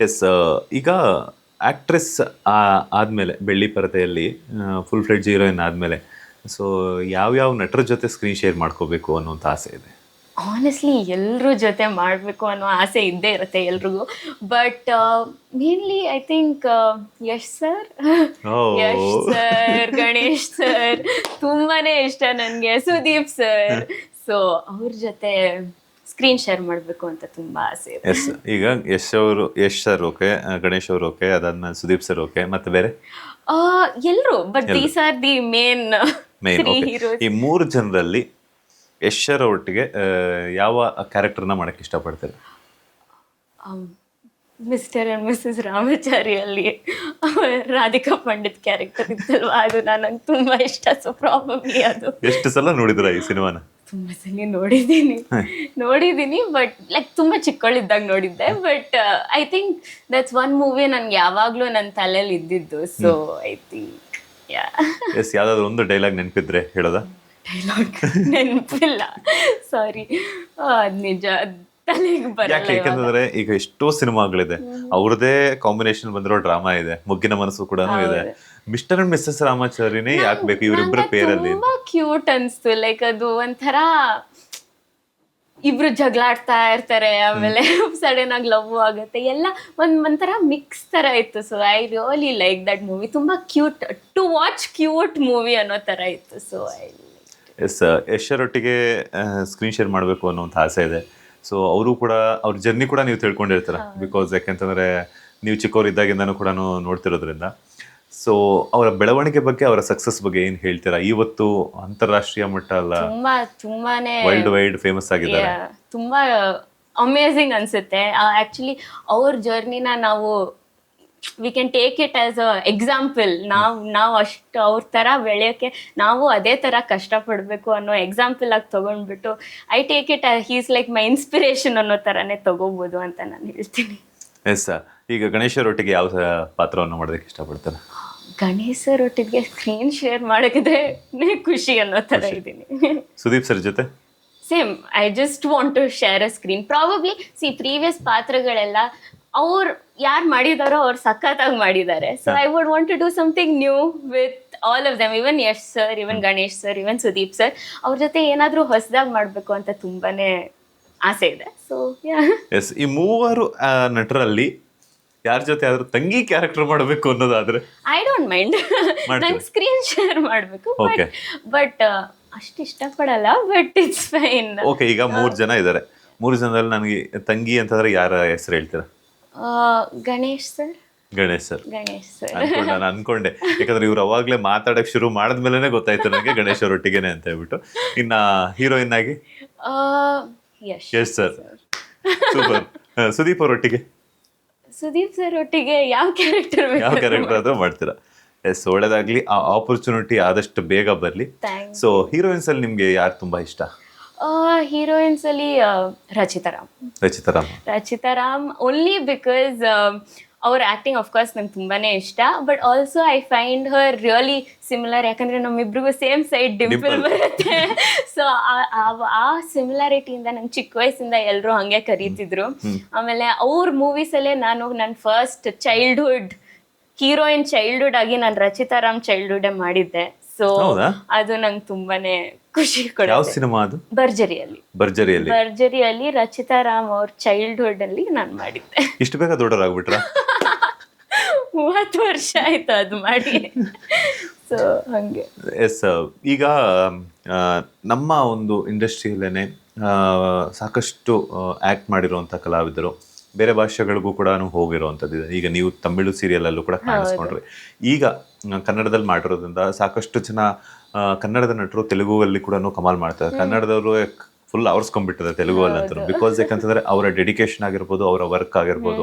S. ಈಗ actress ಆದಮೇಲೆ ಬೆಳ್ಳಿ ಪರದೆಯಲ್ಲಿ ಫುಲ್ ಫ್ಲೆಡ್ಜ್ ಹೀರೋಯಿನ್ ಆದಮೇಲೆ ಸೊ ಯಾವ್ಯಾವ ನಟರ ಜೊತೆ ಸ್ಕ್ರೀನ್ ಶೇರ್ ಮಾಡ್ಕೋಬೇಕು ಅನ್ನೋಂಥ ಆಸೆ ಇದೆ? ಆನೆಸ್ಟ್ಲಿ ಎಲ್ರ ಜೊತೆ ಮಾಡಬೇಕು ಅನ್ನೋ ಆಸೆ ಇದ್ದೇ ಇರುತ್ತೆ ಎಲ್ರಿಗೂ. But mainly I think Yash sir, Yash sir, Ganesh sir ತುಂಬಾನೇ ಇಷ್ಟ ನನಗೆ, ಸುದೀಪ್ ಸರ್. ಸೊ ಅವ್ರ ಜೊತೆ ಸ್ಕ್ರೀನ್ ಶೇರ್ ಮಾಡಬೇಕು ಅಂತ ತುಂಬಾ ಆಸೆ ಇದೆ. ಎಸ್. ಈಗ ಯಶ್ ಸರ್ ಓಕೆ, ಗಣೇಶ್ ಅವರು ಓಕೆ, ಅದಾದ್ಮೇಲೆ ಸುದೀಪ್ ಸರ್ ಓಕೆ, ಮತ್ತೆ ಬೇರೆ ಎಲ್ಲರೂ. But these are the main three heroes. ಈ ಮೂರು ಜನರಲ್ಲಿ ಯಶ್ ಒಟ್ಟಿಗೆ ಯಾವ ಕ್ಯಾರೆಕ್ಟರ್ನ ಮಾಡಕ್ಕೆ ಇಷ್ಟಪಡ್ತಾರೆ? ಮಿಸ್ಟರ್ ಅಂಡ್ ಮಿಸಸ್ ರಾಮಾಚಾರಿ ಅಲ್ಲಿ ರಾಧಿಕಾ ಪಂಡಿತ್ ಕ್ಯಾರೆಕ್ಟರ್ ಇತ್ತಲ್ವಾ, ಅದು ನನಗೆ ತುಂಬಾ ಇಷ್ಟ. ಸೊ ಪ್ರಾಬಬ್ಲಿ ಅದು. ಎಷ್ಟು ಸಲ ನೋಡಿದ್ರ ಈ ಸಿನಿಮಾನ? ತುಂಬಾ ಸಲ ನೋಡಿದ್ದೀನಿ. ಬಟ್ ಲೈಕ್ ತುಂಬಾ ಚಿಕ್ಕವಳಿದ್ದಾಗ ನೋಡಿದ್ದೆ. But I think that's one movie ನನ್ಗೆ ಯಾವಾಗ್ಲೂ ನನ್ನ ತಲೆಯಲ್ಲಿ ಇದ್ದಿದ್ದು. So I think yes. ಯಾವ್ದಾದ್ರು ಒಂದು ಡೈಲಾಗ್ ನೆನಪಿದ್ರೆ ಹೇಳೋದಾ? ಡೈಲಾಗ್ ನೆನಪಿಲ್ಲ, ಸಾರಿ. ನಿಜ ತಲೆಗೆ ಬರಲ್ಲ. ಯಾಕೆಂದ್ರೆ ಈಗ ಎಷ್ಟೋ ಸಿನಿಮಾಗಳಿದೆ, ಅವ್ರದೇ ಕಾಂಬಿನೇಷನ್ ಬಂದಿರೋ ಡ್ರಾಮಾ ಇದೆ, ಮುಗ್ಗಿನ ಮನಸ್ಸು ಕೂಡ ಇದೆ. ಮಿಸ್ಟರ್ ಅಂಡ್ ಮಿಸ್ಸಸ್ ರಾಮಾಚಾರಿನೇ ಯಾಕೆ ಬೇಕು ಇವರಿಬ್ಬರ ಪೇರಲ್ಲಿ? ತುಂಬಾ ಕ್ಯೂಟ್ ಅನ್ಸ್ತು. ಲೈಕ್ ಅದು ಒಂಥರ ಇಬ್ರು ಜಗಳಾಡ್ತಾ ಇರ್ತಾರೆ, ಆಮೇಲೆ ಸಡನ್ ಆಗಿ ಲವ್ ಆಗುತ್ತೆ, ಎಲ್ಲ ಒಂಥರ ಮಿಕ್ಸ್ ತರ ಇತ್ತು. So I really like that movie. ತುಂಬಾ cute to watch, cute movie ಅನ್ನೋ ತರ ಇತ್ತು. So I yes. ಯಶರೊಟ್ಟಿಗೆ ಸ್ಕ್ರೀನ್ ಶೇರ್ ಮಾಡಬೇಕು ಅನ್ನೋಂಥ ಆಸೆ ಇದೆ. ಸೊ ಅವರು ಕೂಡ ಅವ್ರ ಜರ್ನಿ ಕೂಡ ನೀವು ತಿಳ್ಕೊಂಡಿರ್ತೀರ. ಬಿಕಾಸ್ ಯಾಕೆಂತಂದ್ರೆ ನೀವು ಚಿಕ್ಕವರಿದ್ದಾಗಿಂದನೂ ಕೂಡ ನೋಡ್ತಿರೋದ್ರಿಂದ. ಸೊ ಅವರ ಬೆಳವಣಿಗೆ ಬಗ್ಗೆ, ಅವರ ಸಕ್ಸಸ್ ಬಗ್ಗೆ ಏನ್ ಹೇಳ್ತೀರಾ? ಇವತ್ತು ಅಂತಾರಾಷ್ಟ್ರೀಯ ಮಟ್ಟ ಅಲ್ಲ, ತುಂಬಾನೇ ವರ್ಲ್ಡ್ ವೈಡ್ ಫೇಮಸ್ ಆಗಿದ್ದಾರೆ. ತುಂಬಾ ಅಮೇಝಿಂಗ್ ಅನ್ಸುತ್ತೆ. ಆಕ್ಚುಲಿ ಅವ್ರ ಜರ್ನಿನ ನಾವು we can take it as a example. ನಾವು ಅಷ್ಟು ಅವ್ರ ಥರ ಬೆಳೆಯೋಕ್ಕೆ ನಾವು ಅದೇ ಥರ ಕಷ್ಟಪಡಬೇಕು ಅನ್ನೋ ಎಕ್ಸಾಂಪಲ್ ಆಗಿ ತೊಗೊಂಡ್ಬಿಟ್ಟು I take it he's like my inspiration ಅನ್ನೋ ಥರನೇ ತೊಗೋಬೋದು ಅಂತ ನಾನು ಹೇಳ್ತೀನಿ. ಎಸ್. ಈಗ ಗಣೇಶರೊಟ್ಟಿಗೆ ಯಾವ ಪಾತ್ರವನ್ನು ಮಾಡೋದಕ್ಕೆ ಇಷ್ಟಪಡ್ತಾರೆ? ಗಣೇಶರೊಟ್ಟಿಗೆ ಸ್ಕ್ರೀನ್ ಶೇರ್ ಮಾಡೋಕಿದ್ರೆ ಖುಷಿ ಅನ್ನೋ ಥರ ಇದ್ದೀನಿ. ಸುದೀಪ್ ಸರ್ ಜೊತೆ same. I just want to share a screen. Probably previous ಪಾತ್ರಗಳೆಲ್ಲ ಅವ್ರು ಯಾರು ಮಾಡಿದಾರೋ ಅವ್ರು ಸಖತ್ತಾಗಿ ಮಾಡಿದ್ದಾರೆ. So I would want to do something new with all of them. Even Yash sir, even Ganesh sir, even Sudeep sir, ಅವ್ರ ಜೊತೆ ಏನಾದರೂ ಹೊಸದಾಗಿ ಮಾಡಬೇಕು ಅಂತ ತುಂಬಾನೇ ಆಸೆ ಇದೆ. So yes. ಈ ಮೂವರು ನಟರಲ್ಲಿ ಯಾರ ಜೊತೆ ಆದ್ರೂ ತಂಗಿ ಕ್ಯಾರೆಕ್ಟರ್ ಮಾಡಬೇಕು ಅನ್ನೋದಾದ್ರೆ? I don't mind. ನಂಗೆ ಸ್ಕ್ರೀನ್ ಶೇರ್ ಮಾಡಬೇಕು, ಬಟ್ ಅಷ್ಟು ಇಷ್ಟಪಡಲ್ಲ. But it's fine. ಓಕೆ. ಈಗ 3 ಜನ ಇದ್ದಾರೆ. 3 ಜನದಲ್ಲಿ ನನಗೆ ತಂಗಿ ಅಂತಂದ್ರೆ ಯಾರ ಹೆಸರು ಹೇಳ್ತೀರಾ? ಗಣೇಶ್ ಸರ್. ನಾನು ಅನ್ಕೊಂಡೆ, ಯಾಕಂದ್ರೆ ಇವ್ರು ಅವಾಗ್ಲೇ ಮಾತಾಡಕ್ ಶುರು ಮಾಡಿದ್ಮೇಲೆ ಗೊತ್ತಾಯ್ತು ನನಗೆ ಗಣೇಶ್ ಅವರೊಟ್ಟಿಗೆನೆ ಅಂತ ಹೇಳ್ಬಿಟ್ಟು. ಇನ್ನ ಹೀರೋಯಿನ್ ಆಗಿ ಯಶ್ ಸರ್. ಸೂಪರ್. ಸುದೀಪ್ ಅವರೊಟ್ಟಿಗೆ? ಸುದೀಪ್ ಸರ್ ಒಟ್ಟಿಗೆ ಯಾವ ಕ್ಯಾರೆಕ್ಟರ್ ಆದ್ರೂ ಮಾಡ್ತೀರಾ? ಎಸ್. ಒಳ್ಳೇದಾಗ್ಲಿ. ಆ ಆಪರ್ಚುನಿಟಿ ಆದಷ್ಟು ಬೇಗ ಬರ್ಲಿ. ಸೊ ಹೀರೋಯಿನ್ಸ್ ಅಲ್ಲಿ ನಿಮ್ಗೆ ಯಾರು ತುಂಬಾ ಇಷ್ಟ? ಹೀರೋಯಿನ್ಸ್ ಅಲ್ಲಿ ರಚಿತಾ ರಾಮ್ ಓನ್ಲಿ ಬಿಕಾಸ್ ಅವ್ರ ಆ್ಯಕ್ಟಿಂಗ್ ಅಫ್ಕೋರ್ಸ್ ನಂಗೆ ತುಂಬಾನೇ ಇಷ್ಟ. But also I find Har really similar. ಯಾಕಂದ್ರೆ ನಮ್ಮಿಬ್ರಿಗೂ ಸೇಮ್ ಸೈಡ್ ಡಿಂಪಲ್ ಬರುತ್ತೆ. ಸೊ ಆ ಸಿಮಿಲಾರಿಟಿಯಿಂದ ನಂಗೆ ಚಿಕ್ಕ ವಯಸ್ಸಿಂದ ಎಲ್ಲರೂ ಹಂಗೆ ಕರೀತಿದ್ರು. ಆಮೇಲೆ ಅವ್ರ ಮೂವೀಸಲ್ಲೇ ನಾನು ನನ್ನ ಫಸ್ಟ್ ಚೈಲ್ಡ್ಹುಡ್ ಹೀರೋಯಿನ್ ಚೈಲ್ಡ್ಹುಡ್ ಆಗಿ ನಾನು ರಚಿತಾ ರಾಮ್ ಚೈಲ್ಡ್ಹುಡ್ ಮಾಡಿದ್ದೆ. ಸೊ ಅದು ನಂಗೆ ತುಂಬಾನೇ ಖುಷಿ ಕೊಡುತ್ತೆ. ಭರ್ಜರಿಯಲ್ಲಿ ರಚಿತಾ ರಾಮ್ ಅವ್ರ ಚೈಲ್ಡ್ಹುಡ್ ಅಲ್ಲಿ ನಾನು ಮಾಡಿದ್ದೆ. ಇಷ್ಟು ಬೇಗ ದೊಡ್ಡರಾಗ್ಬಿಟ್ರ? 30 ವರ್ಷ ಆಯ್ತು ಅದು ಮಾಡಿ. ಸೊ ಹಂಗೆ. ಎಸ್. ಈಗ ನಮ್ಮ ಒಂದು ಇಂಡಸ್ಟ್ರಿಯಲ್ಲೇನೆ ಸಾಕಷ್ಟು ಆಕ್ಟ್ ಮಾಡಿರುವಂಥ ಕಲಾವಿದರು ಬೇರೆ ಭಾಷೆಗಳಿಗೂ ಕೂಡ ಹೋಗಿರುವಂಥದ್ದಿದೆ. ಈಗ ನೀವು ತಮಿಳು ಸೀರಿಯಲ್ ಅಲ್ಲೂ ಕೂಡ ಕಾಣಿಸ್ಕೊಂಡ್ರಿ. ಈಗ ಕನ್ನಡದಲ್ಲಿ ಮಾಡಿರೋದ್ರಿಂದ ಸಾಕಷ್ಟು ಜನ ಕನ್ನಡದ ನಟರು ತೆಲುಗುವಲ್ಲಿ ಕೂಡ ಕಮಾಲ್ ಮಾಡ್ತಾರೆ. ಕನ್ನಡದವರು ಫುಲ್ ಆವರ್ಸ್ಕೊಂಡ್ಬಿಟ್ಟಿದೆ ತೆಲುಗುವಲ್ಲಿ ಅಂತ. ಬಿಕಾಸ್ ಯಾಕಂತಂದ್ರೆ ಅವರ ಡೆಡಿಕೇಶನ್ ಆಗಿರ್ಬೋದು, ಅವರ ವರ್ಕ್ ಆಗಿರ್ಬೋದು,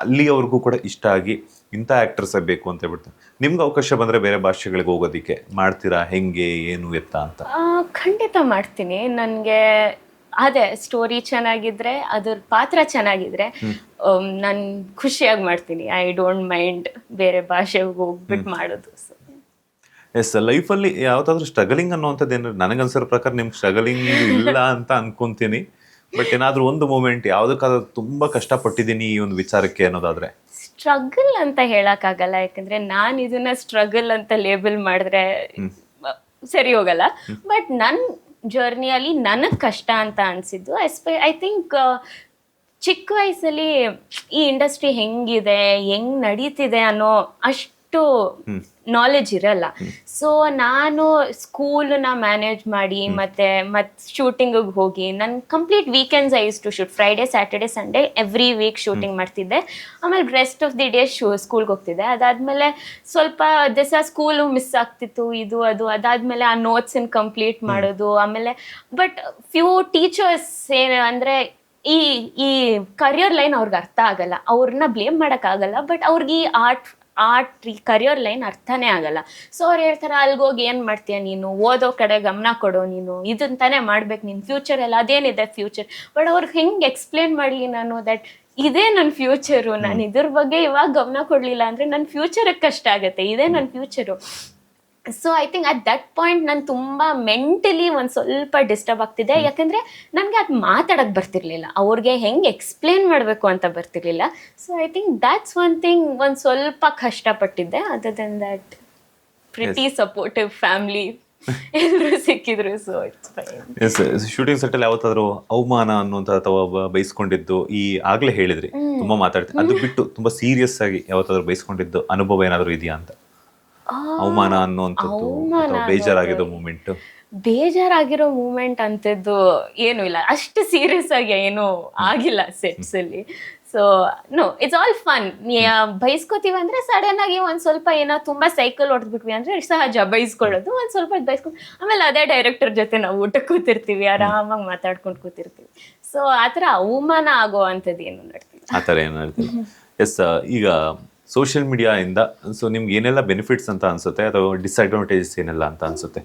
ಅಲ್ಲಿ ಅವ್ರಿಗೂ ಕೂಡ ಇಷ್ಟ ಆಗಿ ಇಂಥ ಆಕ್ಟರ್ಸ್ ಬೇಕು ಅಂತ ಹೇಳ್ಬಿಡ್ತಾರೆ. ನಿಮ್ಗೆ ಅವಕಾಶ ಬಂದ್ರೆ ಬೇರೆ ಭಾಷೆಗಳಿಗೆ ಹೋಗೋದಿಕ್ಕೆ ಮಾಡ್ತೀರಾ? ಹೆಂಗೆ, ಏನು ಎತ್ತ ಅಂತ? ಖಂಡಿತ ಮಾಡ್ತೀನಿ. ನನಗೆ ಅದೇ ಸ್ಟೋರಿ ಚೆನ್ನಾಗಿದ್ರೆ, ಅದ್ರ ಪಾತ್ರ ಚೆನ್ನಾಗಿದ್ರೆ ನಾನು ಖುಷಿಯಾಗಿ ಮಾಡ್ತೀನಿ. ಐ ಡೋಂಟ್ ಮೈಂಡ್ ಬೇರೆ ಭಾಷೆಗೆ ಹೋಗ್ಬಿಟ್ಟು ಮಾಡೋದು. ಎಸ್. ಲೈಫಲ್ಲಿ ಯಾವ್ದಾದ್ರು ಸ್ಟ್ರಗಲಿಂಗ್ ಅನ್ನುವಂಥದ್ದು ಏನಾದ್ರು? ನನಗನ್ಸಿರೋ ಪ್ರಕಾರ ನಿಮ್ಗೆ ಸ್ಟ್ರಗಲಿಂಗ್ ಇಲ್ಲ ಅಂತ ಅನ್ಕೊಂತೀನಿ. ಬಟ್ ಏನಾದ್ರೂ ಒಂದು ಮೂಮೆಂಟ್ ಯಾವ್ದಕ್ಕಾದ್ರೂ ತುಂಬಾ ಕಷ್ಟಪಟ್ಟಿದ್ದೀನಿ ಈ ಒಂದು ವಿಚಾರಕ್ಕೆ ಅನ್ನೋದಾದ್ರೆ? ಸ್ಟ್ರಗಲ್ ಅಂತ ಹೇಳಕ್ಕಾಗಲ್ಲ, ಯಾಕಂದ್ರೆ ನಾನು ಇದನ್ನ ಸ್ಟ್ರಗಲ್ ಅಂತ ಲೇಬಲ್ ಮಾಡಿದ್ರೆ ಸರಿ ಹೋಗಲ್ಲ. ಬಟ್ ನನ್ನ ಜರ್ನಿಯಲ್ಲಿ ನನಗೆ ಕಷ್ಟ ಅಂತ ಅನಿಸಿದ್ದು ಐ ಥಿಂಕ್ ಚಿಕ್ಕ ವಯಸ್ಸಲ್ಲಿ ಈ ಇಂಡಸ್ಟ್ರಿ ಹೆಂಗಿದೆ, ಹೆಂಗ್ ನಡೀತಿದೆ ಅನ್ನೋ ಅಷ್ಟು ನಾಲೆಜ್ ಇರಲ್ಲ. ಸೊ ನಾನು ಸ್ಕೂಲನ್ನ ಮ್ಯಾನೇಜ್ ಮಾಡಿ ಮತ್ತೆ ಶೂಟಿಂಗಿಗೆ ಹೋಗಿ ನಾನು complete weekends I use to shoot. Friday Saturday Sunday every week shooting ಮಾಡ್ತಿದ್ದೆ. ಆಮೇಲೆ ರೆಸ್ಟ್ ಆಫ್ ದಿ ಡೇ ಸ್ಕೂಲ್ಗೆ ಹೋಗ್ತಿದ್ದೆ. ಅದಾದಮೇಲೆ ಸ್ವಲ್ಪ ದಿವಸ ಸ್ಕೂಲು ಮಿಸ್ ಆಗ್ತಿತ್ತು, ಇದು ಅದು. ಅದಾದಮೇಲೆ ಆ ನೋಟ್ಸನ್ನು ಕಂಪ್ಲೀಟ್ ಮಾಡೋದು. ಆಮೇಲೆ ಬಟ್ ಫ್ಯೂ ಟೀಚರ್ಸ್ ಏನು ಅಂದರೆ ಈ ಕರಿಯರ್ ಲೈನ್ ಅವ್ರಿಗೆ ಅರ್ಥ ಆಗಲ್ಲ, ಅವ್ರನ್ನ ಬ್ಲೇಮ್ ಮಾಡೋಕ್ಕಾಗಲ್ಲ. ಬಟ್ ಅವ್ರಿಗೆ ಈ ಆರ್ಟ್ ಈ ಕರಿಯರ್ ಲೈನ್ ಅರ್ಥನೇ ಆಗಲ್ಲ. ಸೊ ಅವ್ರು ಹೇಳ್ತಾರೆ, ಅಲ್ಗೋಗಿ ಏನು ಮಾಡ್ತೀಯ ನೀನು, ಓದೋ ಕಡೆ ಗಮನ ಕೊಡೋ, ನೀನು ಇದಂತಾನೆ ಮಾಡ್ಬೇಕು, ನಿನ್ನ ಫ್ಯೂಚರ್ ಎಲ್ಲ ಅದೇನಿದೆ ಫ್ಯೂಚರ್. ಬಟ್ ಅವ್ರಿಗೆ ಹೆಂಗೆ ಎಕ್ಸ್ಪ್ಲೇನ್ ಮಾಡಲಿ ನಾನು ದಟ್ ಇದೇ ನನ್ನ ಫ್ಯೂಚರು, ನಾನು ಇದ್ರ ಬಗ್ಗೆ ಇವಾಗ ಗಮನ ಕೊಡಲಿಲ್ಲ ಅಂದರೆ ನನ್ನ ಫ್ಯೂಚರಿಗೆ ಕಷ್ಟ ಆಗುತ್ತೆ, ಇದೇ ನನ್ನ future. So I think at that point ನಾನು ತುಂಬ ಮೆಂಟಲಿ ಒಂದು ಸ್ವಲ್ಪ ಡಿಸ್ಟರ್ಬ್ ಆಗ್ತಿದ್ದೆ. ಯಾಕಂದರೆ ನನಗೆ ಅದು ಮಾತಾಡೋಕ್ಕೆ ಬರ್ತಿರ್ಲಿಲ್ಲ, ಅವ್ರಿಗೆ ಹೆಂಗೆ ಎಕ್ಸ್ಪ್ಲೇನ್ ಮಾಡಬೇಕು ಅಂತ ಬರ್ತಿರ್ಲಿಲ್ಲ. So I think that's one thing ಒಂದು ಸ್ವಲ್ಪ ಕಷ್ಟಪಟ್ಟಿದ್ದೆ. Other than that pretty supportive family ಎಲ್ಲರೂ ಸಿಕ್ಕಿದ್ರು. So it's fine. ಶೂಟಿಂಗ್ ಸೆಟ್ಟಲ್ಲಿ ಯಾವತ್ತಾದ್ರೂ ಅವಮಾನ ಅನ್ನುವಂಥ ಅಥವಾ ಬೈಸ್ಕೊಂಡಿದ್ದು, ಈ ಆಗ್ಲೇ ಹೇಳಿದ್ರಿ ತುಂಬಾ ಮಾತಾಡ್ತೀನಿ, ಅದು ಬಿಟ್ಟು ತುಂಬಾ ಸೀರಿಯಸ್ ಆಗಿ ಯಾವತ್ತಾದ್ರೂ ಬೈಸ್ಕೊಂಡಿದ್ದು ಅನುಭವ ಏನಾದರೂ ಇದೆಯಾ ಅಂತ? ಅವಮಾನ ಅನ್ನುವಂಥದ್ದು ಬೇಜಾರಾಗಿರೋ ಮೂಮೆಂಟ್? ಬೇಜಾರಾಗಿರೋ ಮೂಮೆಂಟ್ ಅಂತದ್ದು ಏನೂ ಇಲ್ಲ, ಅಷ್ಟು ಸೀರಿಯಸ್ ಆಗಿ ಏನೂ ಆಗಿಲ್ಲ ಸೆಟ್ಸ್ ಅಲ್ಲಿ. So no, it's all fun. ಬೈಸ್ಕೋತೀವಿ ಅಂದ್ರೆ ಸಡನ್ ಆಗಿ ಒಂದ್ ಸ್ವಲ್ಪ ಏನೋ ತುಂಬಾ ಸೈಕಲ್ ಹೊಡೆದ್ಬಿಟ್ವಿ ಅಂದ್ರೆ ಸಹಜ ಬೈಸ್ಕೊಳ್ಳೋದು, ಒಂದ್ ಸ್ವಲ್ಪ ಬೈಸ್ಕೊಂಡು ಆಮೇಲೆ ಅದೇ ಡೈರೆಕ್ಟರ್ ಜೊತೆ ನಾವು ಊಟಕ್ಕೆ ಕೂತಿರ್ತೀವಿ, ಆರಾಮಾಗಿ ಮಾತಾಡ್ಕೊಂಡು ಕೂತಿರ್ತೀವಿ. ಸೊ ಆತರ ಅವಮಾನ ಆಗೋ ಅಂಥದ್ದು ಏನು ನಡ್ತೀವಿ, ಆ ಥರ ಏನು ನಡ್ತೀವಿ. ಎಸ್, ಈಗ ಸೋಷಿಯಲ್ ಮೀಡಿಯಾ ಇಂದ ಸೊ ನಿಮ್ಗೆ ಏನೆಲ್ಲ ಬೆನಿಫಿಟ್ಸ್ ಅಂತ ಅನ್ಸುತ್ತೆ ಅಥವಾ ಡಿಸ್ಅಡ್ವಾಂಟೇಜಸ್ ಏನೆಲ್ಲ ಅಂತ ಅನ್ಸುತ್ತೆ?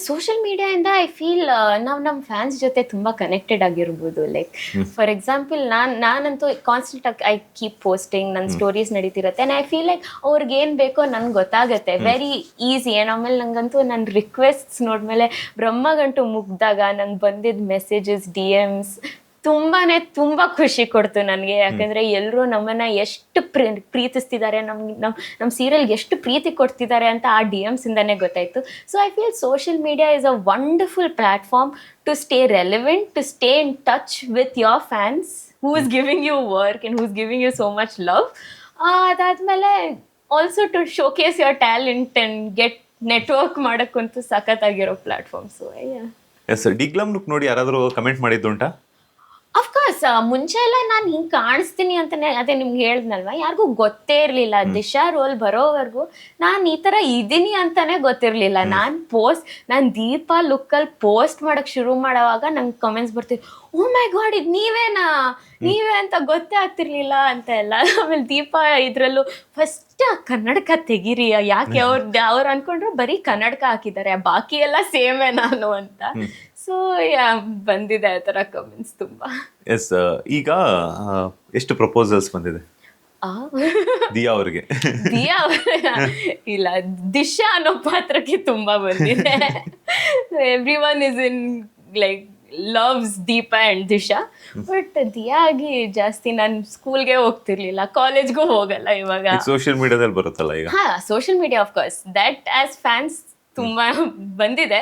ಸೋಷಿಯಲ್ ಮೀಡಿಯಾಯಿಂದ ಐ ಫೀಲ್ ನಾವು ನಮ್ಮ ಫ್ಯಾನ್ಸ್ ಜೊತೆ ತುಂಬ ಕನೆಕ್ಟೆಡ್ ಆಗಿರ್ಬೋದು. ಲೈಕ್ ಫಾರ್ ಎಕ್ಸಾಂಪಲ್ ನಾನಂತೂ ಕಾನ್ಸ್ಟೆಂಟ್ ಆಗಿ ಐ ಕೀಪ್ ಪೋಸ್ಟಿಂಗ್, ನನ್ನ ಸ್ಟೋರೀಸ್ ನಡೀತಿರುತ್ತೆ. ಆ್ಯಂಡ್ ಐ ಫೀಲ್ ಲೈಕ್ ಅವ್ರಿಗೆ ಏನು ಬೇಕೋ ನನಗೆ ಗೊತ್ತಾಗುತ್ತೆ, ವೆರಿ ಈಸಿ. ಆ್ಯಂಡ್ ಆಮೇಲೆ ನಂಗಂತೂ ನನ್ನ ರಿಕ್ವೆಸ್ಟ್ಸ್ ನೋಡ್ಮೇಲೆ ಬ್ರಹ್ಮಗಂಟು ಮುಗ್ದಾಗ ನಂಗೆ ಬಂದಿದ್ದ ಮೆಸೇಜಸ್, DMs ತುಂಬ ಖುಷಿ ಕೊಡ್ತು ನನಗೆ. ಯಾಕಂದರೆ ಎಲ್ಲರೂ ನಮ್ಮನ್ನ ಎಷ್ಟು ಪ್ರೀತಿಸ್ತಿದ್ದಾರೆ, ನಮ್ಮ ಸೀರಿಯಲ್ಗೆ ಎಷ್ಟು ಪ್ರೀತಿ ಕೊಡ್ತಿದ್ದಾರೆ ಅಂತ ಆ DMs ಇಂದಾನೆ ಗೊತ್ತಾಯಿತು. So I feel social media is a wonderful platform to stay relevant, to stay in touch with your fans who is giving you work and who is giving you so much love. ಅದಾದಮೇಲೆ also to showcase your talent and get network ಮಾಡೋಕ್ಕಂತೂ ಸಖತ್ತಾಗಿರೋ platform. So yes, deglam look ನೋಡಿ ಯಾರಾದರೂ comment ಮಾಡಿದ್ದುಂಟಾ? Of course, ಮುಂಚೆ ಎಲ್ಲ ನಾನು ಹಿಂಗೆ ಕಾಣಿಸ್ತೀನಿ ಅಂತಾನೆ, ಅದೇ ನಿಮ್ಗೆ ಹೇಳಿದ್ನಲ್ವ, ಯಾರಿಗೂ ಗೊತ್ತೇ ಇರಲಿಲ್ಲ. ದಿಶಾ ರೋಲ್ ಬರೋವರೆಗೂ ನಾನು ಈ ಥರ ಇದ್ದೀನಿ ಅಂತಾನೆ ಗೊತ್ತಿರಲಿಲ್ಲ. ನಾನು ದೀಪಾ ಲುಕ್ಕಲ್ಲಿ ಪೋಸ್ಟ್ ಮಾಡೋಕ್ಕೆ ಶುರು ಮಾಡೋವಾಗ ನಂಗೆ ಕಮೆಂಟ್ಸ್ ಬರ್ತಿದ್ರು, ಓ ಮೈ ಗಾಡ್, ಇದು ನೀವೇ ಅಂತ ಗೊತ್ತೇ ಆಗ್ತಿರ್ಲಿಲ್ಲ ಅಂತ ಎಲ್ಲ. ಆಮೇಲೆ ದೀಪಾ ಇದರಲ್ಲೂ ಫಸ್ಟ್ ಕನ್ನಡಕ ತೆಗೀರಿ, ಯಾಕೆ ಅವ್ರು ಅನ್ಕೊಂಡ್ರು ಬರೀ ಕನ್ನಡಕ ಹಾಕಿದ್ದಾರೆ, ಬಾಕಿ ಎಲ್ಲ ಸೇಮೇ ನಾನು ಅಂತ. ಸೊ ಬಂದಿದೆ ಆ ಥರ ಕಮೆಂಟ್ಸ್ ತುಂಬ. ಎಸ್, ಈಗ ಎಷ್ಟು ಪ್ರಪೋಸಲ್ಸ್ ಬಂದಿದೆ ದಿಯಾ ಅವ್ರಿಗೆ? ದಿಯಾ ಇಲ್ಲ, ದಿಶಾ ಅನ್ನೋ ಪಾತ್ರಕ್ಕೆ ತುಂಬಾ ಬಂದಿದೆ. Every one is in like loves Deepa and Disha. But Diya ಆಗಿ ಜಾಸ್ತಿ ನಾನು ಸ್ಕೂಲ್ಗೆ ಹೋಗ್ತಿರ್ಲಿಲ್ಲ, ಕಾಲೇಜ್ಗೂ ಹೋಗಲ್ಲ ಇವಾಗ. ಸೋಷಿಯಲ್ ಮೀಡಿಯಾದಲ್ಲಿ ಬರುತ್ತಲ್ಲ ಈಗ? ಹಾ, social media of course that as fans ತುಂಬ ಬಂದಿದೆ,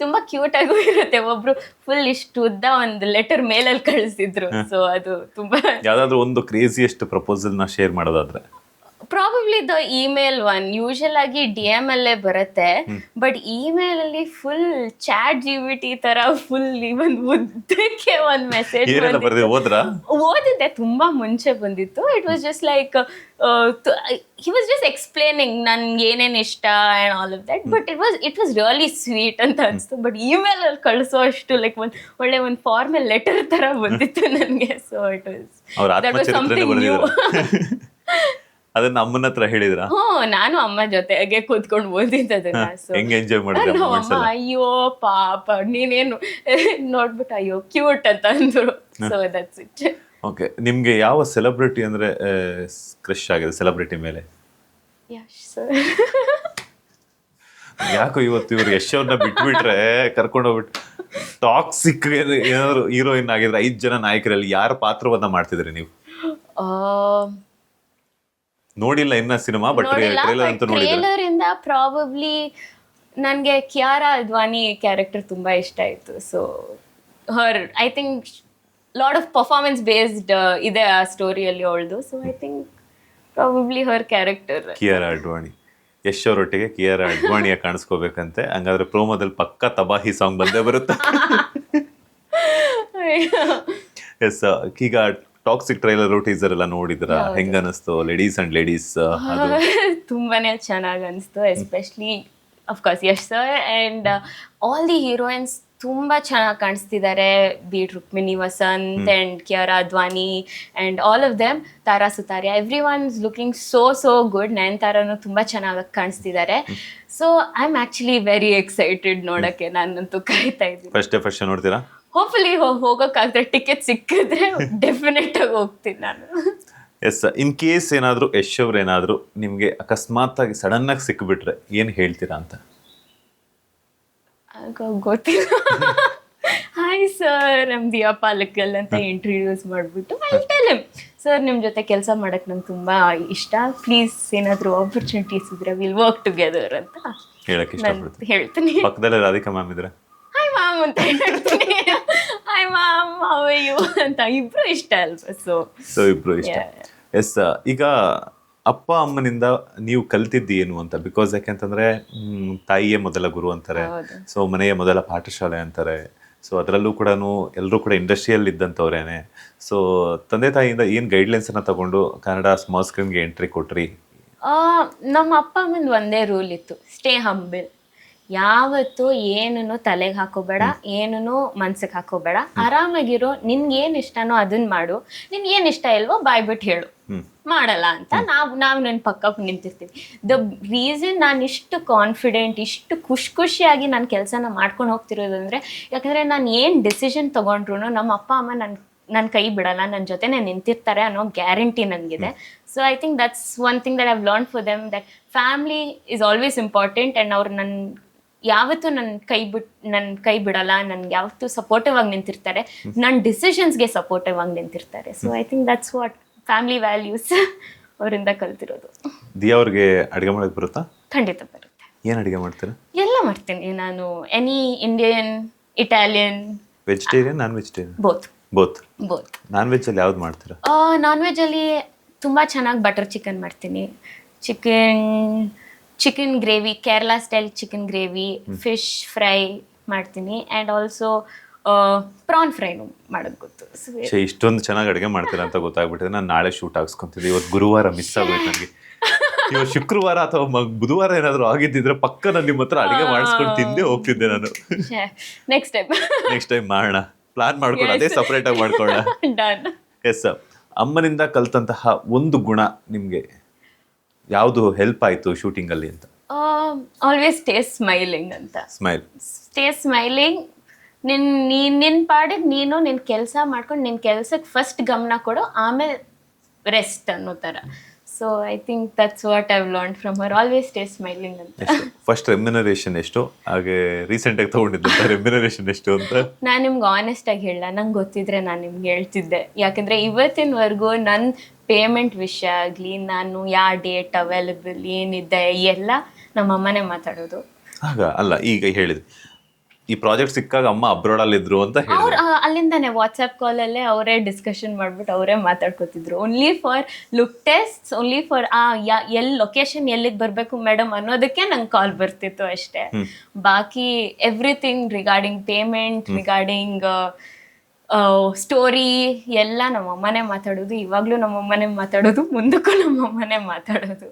ತುಂಬ ಕ್ಯೂಟ್ ಆಗೂ ಇರುತ್ತೆ. ಒಬ್ರು ಫುಲ್ ಇಷ್ಟು ಉದ್ದ ಒಂದು ಲೆಟರ್ ಮೇಲಲ್ಲಿ ಕಳಿಸಿದ್ರು. ಸೊ ಅದು ತುಂಬ. ಯಾವ್ದಾದ್ರು ಒಂದು ಕ್ರೇಜಿಯೆಸ್ಟ್ ಪ್ರಪೋಸಲ್ ನ ಶೇರ್ ಮಾಡೋದಾದ್ರೆ? Probably the email one. Usual ಆಗಿ DM ಅಲ್ಲೇ ಬರುತ್ತೆ, ಬಟ್ ಇಮೇಲ್ ಅಲ್ಲಿ ಫುಲ್ ಚಾಟ್ GBT ತರ ಫುಲ್ ಒಂದು ಉದ್ದಕ್ಕೆ ಒಂದು ಮೆಸೇಜ್ ಓದಿದ್ದೆ, ತುಂಬಾ ಮುಂಚೆ ಬಂದಿತ್ತು. It was just like he was just explaining ನನ್ಗೆ ಏನೇನು ಇಷ್ಟ and all of that. But it was really sweet ಅಂತ ಅನಿಸ್ತು. ಬಟ್ ಇಮೇಲ್ ಅಲ್ಲಿ ಕಳಿಸೋ ಅಷ್ಟು ಲೈಕ್ ಒಳ್ಳೆ ಒಂದು ಫಾರ್ಮಲ್ ಲೆಟರ್ ತರ ಬಂದಿತ್ತು ನನಗೆ. So it was something new. ಅದನ್ನ ಅಮ್ಮನ ಹತ್ರ ಹೇಳಿದ್ರ? ನಾನು ಅಮ್ಮ ಜೊತೆಗೆ ಕೂತ್ಕೊಂಡು ಓದಿದ್ದದನ್ನ. ಹೆಂಗ್ ಎಂಜಾಯ್ ಮಾಡಿದ್ರೆ? ಅಮ್ಮ ಅಯ್ಯೋ ಪಾಪ ನೀನೇನು ನೋಡ್ಬಿಟ್ಟು ಅಯ್ಯೋ ಕ್ಯೂಟ್ ಅಂತ ಅಂದ್ರು. So that's it. ಓಕೆ, ನಿಮ್ಗೆ ಯಾವ ಸೆಲೆಬ್ರಿಟಿ ಅಂದ್ರೆ ಕ್ರಶ್ ಆಗಿದೆ ಸೆಲೆಬ್ರಿಟಿ ಮೇಲೆ? ಯಶ್ ಸರ್. ಯಾಕೋ ಇವತ್ತು ಇವ್ರು ಯಶ್ ಅವ್ರನ್ನ ಬಿಟ್ಬಿಟ್ರೆ ಕರ್ಕೊಂಡು ಹೋಗ್ಬಿಟ್ಟು ಟಾಕ್ಸಿಕ್ ಏನಾದ್ರು ಹೀರೋಯಿನ್ ಆಗಿದ್ರೆ 5 ಜನ ನಾಯಕರಲ್ಲಿ ಯಾರ ಪಾತ್ರವನ್ನ ಮಾಡ್ತಿದ್ರಿ ನೀವು? ನೋಡಿಲ್ಲ ಇನ್ನ ಸಿನಿಮಾ, ಬಟ್ ಟ್ರೇಲರ್ ಅಂತ ನೋಡಿದ್ರೆ ಟ್ರೇಲರ್ ಇಂದ ಪ್ರಾಬಬ್ಲಿ ನನಗೆ ಕಿಯಾರಾ ಅದ್ವಾನಿ ಕ್ಯಾರೆಕ್ಟರ್ ತುಂಬಾ ಇಷ್ಟ ಆಯ್ತು. So her I think lot of performance based ಇದೆ ಆ ಸ್ಟೋರಿಯಲ್ಲಿ ಅವಳದು. So I think probably Har character. Kiara Advani, Yash ಅವರೊಟ್ಟಿಗೆ ಕಿಯಾರಾ ಅಡ್ವಾಣಿಯ ಕಾಣಿಸ್ಕೋಬೇಕಂತೆ. ಹಂಗಾದ್ರೆ ಪ್ರೋಮೋದಲ್ಲಿ ಪಕ್ಕಾ ತಬಾಹಿ ಸಾಂಗ್ ಬಂದೇ ಬರುತ್ತೆ. ಎಸ್, ಈಗ ಟಾಕ್ಸಿಕ್ ಟ್ರೈಲರ್ ಟೀಸರ್ ಎಲ್ಲ ನೋಡಿದ್ರ, ಹೆಂಗ ಅನಿಸ್ತು? ಲೇಡೀಸ್ ಅಂಡ್ ಲೇಡೀಸ್ ತುಂಬಾನೇ ಚೆನ್ನಾಗಿ ಅನಿಸ್ತು. Especially of course Yash sir and all the heroines ತುಂಬ ಚೆನ್ನಾಗಿ ಕಾಣಿಸ್ತಿದ್ದಾರೆ. ಬೀಟ್ Rukmini Vasant and Kiara Advani and all of them, Tara Sutaria, every one is looking so good. ನಯನತಾರನು ತುಂಬ ಚೆನ್ನಾಗಿ ಕಾಣಿಸ್ತಿದ್ದಾರೆ. So I am actually very excited ನೋಡೋಕ್ಕೆ. ನಾನಂತೂ ಕಾಯ್ತಾ ಇದ್ದೀನಿ. ಫಸ್ಟ್ ನೋಡ್ತೀರಾ? ಹೋಪ್ಫುಲಿ ಹೋಗೋಕ್ಕಾಗ್ರೆ, ಟಿಕೆಟ್ ಸಿಕ್ಕಿದ್ರೆ ಡೆಫಿನೆಟ್ ಆಗಿ ಹೋಗ್ತೀನಿ ನಾನು. ಎಸ್, ಇನ್ ಕೇಸ್ ಏನಾದ್ರು ಯಶ್ ಅವ್ರು ಏನಾದ್ರು ನಿಮ್ಗೆ ಅಕಸ್ಮಾತ್ ಆಗಿ ಸಡನ್ ಆಗಿ ಸಿಕ್ಬಿಟ್ರೆ ಏನ್ ಹೇಳ್ತೀರಾ ಅಂತ? ಗೊತ್ತಿಲ್ಲ. ಹಾಯ್ ಸರ್, ನಮ್ ದಿಯಾ ಪಾಲಕಲ್ ಅಂತ ಇಂಟ್ರೊಡ್ಯೂಸ್ ಮಾಡಿಬಿಟ್ಟು ಐ ಟೆಲ್ ಹಿಮ್, ಸರ್ ನಿಮ್ಮ ಜೊತೆ ಕೆಲಸ ಮಾಡಕ್ ನಂಗೆ ತುಂಬಾ ಇಷ್ಟ, ಪ್ಲೀಸ್ ಏನಾದ್ರು ಆಪರ್ಚುನಿಟೀಸ್ ಇದ್ರೆ ವಿಲ್ ವರ್ಕ್ ಟುಗೆದರ್ ಅಂತ ಹೇಳಕ್ ಇಷ್ಟಪಡ್ತೀನಿ. ಹೇಳ್ತೀನಿ. ಪಕ್ಕದಲ್ಲೇ ರಾಧಿಕಾ ಮ್ಯಾಮ್ ಇದ್ರೆ ಹಾಯ್ ಮ್ಯಾಮ್ ಅಂತ ಹೇಳ್ತೀನಿ. Hi ma'am, how are you ಅಂತ. ಇಬ್ರು ಇಷ್ಟ ಅಲ್ವಾ? ಸೊ ಇಬ್ರು ಇಷ್ಟ. ಎಸ್, ಈಗ ಅಪ್ಪ ಅಮ್ಮನಿಂದ ನೀವು ಕಲ್ತಿದ್ದು ಏನು ಅಂತ? ಬಿಕಾಸ್ ಯಾಕೆಂತಂದ್ರೆ ತಾಯಿಯೇ ಮೊದಲ ಗುರು ಅಂತಾರೆ, ಸೊ ಮನೆಯ ಮೊದಲ ಪಾಠಶಾಲೆ ಅಂತಾರೆ. ಸೊ ಅದರಲ್ಲೂ ಕೂಡ ಎಲ್ಲರೂ ಕೂಡ ಇಂಡಸ್ಟ್ರಿಯಲ್ಲಿ ಇದ್ದಂಥವ್ರೇನೆ. ಸೊ ತಂದೆ ತಾಯಿಯಿಂದ ಏನು ಗೈಡ್ಲೈನ್ಸ್ ಅನ್ನ ತಗೊಂಡು ಕನ್ನಡ ಸ್ಮಾಲ್ ಸ್ಕ್ರೀನ್ಗೆ ಎಂಟ್ರಿ ಕೊಟ್ರಿ? ನಮ್ಮ ಅಪ್ಪ ಅಮ್ಮಂದು ಒಂದೇ ರೂಲ್ ಇತ್ತು, ಸ್ಟೇ ಹಂಬಲ್. ಯಾವತ್ತು ಏನನ್ನು ತಲೆಗೆ ಹಾಕೋಬೇಡ, ಏನನ್ನು ಮನ್ಸಿಗೆ ಹಾಕೋಬೇಡ, ಆರಾಮಾಗಿರೋ. ನಿನ್ಗೆ ಏನು ಇಷ್ಟನೋ ಅದನ್ನ ಮಾಡು, ನಿನ್ಗೆ ಏನು ಇಷ್ಟ ಇಲ್ವೋ ಬಾಯ್ಬಿಟ್ಟು ಹೇಳು, ಮಾಡಲ್ಲ ಅಂತ ನಾವು ನನ್ನ ಪಕ್ಕ ನಿಂತಿರ್ತೀವಿ. ದ ರೀಸನ್ ನಾನು ಇಷ್ಟು ಕಾನ್ಫಿಡೆಂಟ್, ಇಷ್ಟು ಖುಷಿಯಾಗಿ ನಾನು ಕೆಲಸನ ಮಾಡ್ಕೊಂಡು ಹೋಗ್ತಿರೋದಂದ್ರೆ, ಯಾಕಂದರೆ ನಾನು ಏನು ಡಿಸಿಷನ್ ತೊಗೊಂಡ್ರು ನಮ್ಮ ಅಪ್ಪ ಅಮ್ಮ ನನ್ನ ಕೈ ಬಿಡಲ್ಲ, ನನ್ನ ಜೊತೆನೇ ನಿಂತಿರ್ತಾರೆ ಅನ್ನೋ ಗ್ಯಾರಂಟಿ ನನಗಿದೆ. So I think that's one thing that I've learn for them, that family is always important. And ಅವ್ರು ಯಾವತ್ತೂ ನನ್ನ ಕೈ ಬಿಡಲ್ಲ, ನನ್ಗೆ ಯಾವತ್ತೂ ಸಪೋರ್ಟಿವ್ ಆಗಿ ನಿಂತಿರ್ತಾರೆ, ನನ್ನ ಡಿಸಿಷನ್ಸ್ಗೆ ಸಪೋರ್ಟಿವ್ ಆಗಿ ನಿಂತಿರ್ತಾರೆ. So I think that's what family values ಅವರಿಂದ ಕಲ್ತಿರೋದು. ದಿಯಾ ಅವ್ರಿಗೆ ಅಡುಗೆ ಮಾಡಕ್ಕೆ ಬರುತ್ತಾ? ಖಂಡಿತ ಬರುತ್ತೆ. ಏನು ಅಡುಗೆ ಮಾಡ್ತೀರಾ? ಎಲ್ಲ ಮಾಡ್ತೀನಿ ನಾನು. Any Indian, Italian. Vegetarian, non vegetarian? Both. Non veg ಅಲ್ಲಿ ಯಾವ್ದು ಮಾಡ್ತೀರಾ? ನಾನ್ ವೆಜ್ ಅಲ್ಲಿ ತುಂಬ ಚೆನ್ನಾಗಿ ಬಟರ್ ಚಿಕನ್ ಮಾಡ್ತೀನಿ. Chicken gravy, Kerala style chicken gravy, fish fry ಮಾಡ್ತೀನಿ. ಆ್ಯಂಡ್ ಆಲ್ಸೋ ಪ್ರಾನ್ ಫ್ರೈನು ಮಾಡೋದು ಗೊತ್ತು. ಇಷ್ಟೊಂದು ಚೆನ್ನಾಗಿ ಅಡುಗೆ ಮಾಡ್ತೀರಾ ಅಂತ ಗೊತ್ತಾಗ್ಬಿಟ್ಟಿದೆ. ನಾನು ನಾಳೆ ಶೂಟ್ ಹಾಕ್ಸ್ಕೊಂತಿದ್ದೆ. ಇವತ್ತು ಗುರುವಾರ ಮಿಸ್ ಆಗೋಯ್ತು ನನಗೆ. ಇವತ್ತು ಶುಕ್ರವಾರ ಅಥವಾ ಬುಧವಾರ ಏನಾದರೂ ಆಗಿದ್ದಿದ್ರೆ ಪಕ್ಕ ನಾನು ನಿಮ್ಮ ಹತ್ರ ಅಡುಗೆ ಮಾಡಿಸ್ಕೊಂಡು ತಿಂದೇ ಹೋಗ್ತಿದ್ದೆ ನಾನು. ನೆಕ್ಸ್ಟ್ ಟೈಮ್ ಮಾಡೋಣ, ಪ್ಲಾನ್ ಮಾಡ್ಕೊಂಡು ಅದೇ ಸಪ್ರೇಟ್ ಆಗಿ ಮಾಡ್ಕೊಳ್ಳೋಣ. ಡನ್. ಎಸ್, ಅಮ್ಮನಿಂದ ಕಲ್ತಂತಹ ಒಂದು ಗುಣ ನಿಮಗೆ ಯಾವುದು ಹೆಲ್ಪ್ ಆಯಿತು ಶೂಟಿಂಗಲ್ಲಿ ಅಂತ? ಆಲ್ವೇಸ್ ಸ್ಟೇ ಸ್ಮೈಲಿಂಗ್ ಅಂತ. Stay smiling. ನಿನ್ನ ಪಾಡಿಗೆ ನೀನು ನಿನ್ನ ಕೆಲಸ ಮಾಡ್ಕೊಂಡು ನಿನ್ನ ಕೆಲಸಕ್ಕೆ ಫಸ್ಟ್ ಗಮನ ಕೊಡು, ಆಮೇಲೆ ರೆಸ್ಟ್ ಅನ್ನೋ ಥರ. So I think that's what I've learn from her, always stay smiling ಅಂತ. ಫಸ್ಟ್ ರೆಮ್ಯುನರೇಷನ್ ಎಷ್ಟು? ಹಾಗೆ ರೀಸೆಂಟಾಗಿ ತೊಗೊಂಡಿದ್ದಂಥ ರೆಮ್ಯುನರೇಷನ್ ಎಷ್ಟು ಅಂತ? ನಾನು ನಿಮ್ಗೆ ಆನೆಸ್ಟಾಗಿ ಹೇಳ, ನಂಗೆ ಗೊತ್ತಿದ್ರೆ ನಾನು ನಿಮ್ಗೆ ಹೇಳ್ತಿದ್ದೆ. ಯಾಕಂದರೆ ಇವತ್ತಿನವರೆಗೂ ನನ್ನ ಪೇಮೆಂಟ್ ವಿಷಯ ಆಗಲಿ, ನಾನು ಯಾವ ಡೇಟ್ ಅವೈಲೇಬಲ್ ಏನಿದೆ ಎಲ್ಲ ನಮ್ಮಮ್ಮನೇ ಮಾತಾಡೋದು. ಆಗ ಅಲ್ಲ, ಈಗ ಹೇಳಿದ್ವಿ ಈ ಪ್ರಾಜೆಕ್ಟ್ ಸಿಕ್ಕಾಗ ಅಮ್ಮ ಅಬ್ರಾಡಲ್ಲಿ ಇದ್ರು ಅಂತ ಅವ್ರು ಅಲ್ಲಿಂದಾನೆ ವಾಟ್ಸ್ಆ್ಯಪ್ ಕಾಲಲ್ಲೇ ಅವರೇ ಡಿಸ್ಕಷನ್ ಮಾಡ್ಬಿಟ್ಟು ಅವರೇ ಮಾತಾಡ್ಕೊತಿದ್ರು. Only for look test, only for ಎಲ್ಲಿ ಲೊಕೇಶನ್ ಎಲ್ಲಿಗೆ ಬರಬೇಕು ಮೇಡಮ್ ಅನ್ನೋದಕ್ಕೆ ನಂಗೆ ಕಾಲ್ ಬರ್ತಿತ್ತು ಅಷ್ಟೇ. ಬಾಕಿ everything regarding payment, regarding story ಎಲ್ಲ ನಮ್ಮಮ್ಮನೇ ಮಾತಾಡೋದು. ಇವಾಗಲೂ ನಮ್ಮಮ್ಮನೇ ಮಾತಾಡೋದು, ಮುಂದಕ್ಕೂ ನಮ್ಮಮ್ಮನೇ ಮಾತಾಡೋದು.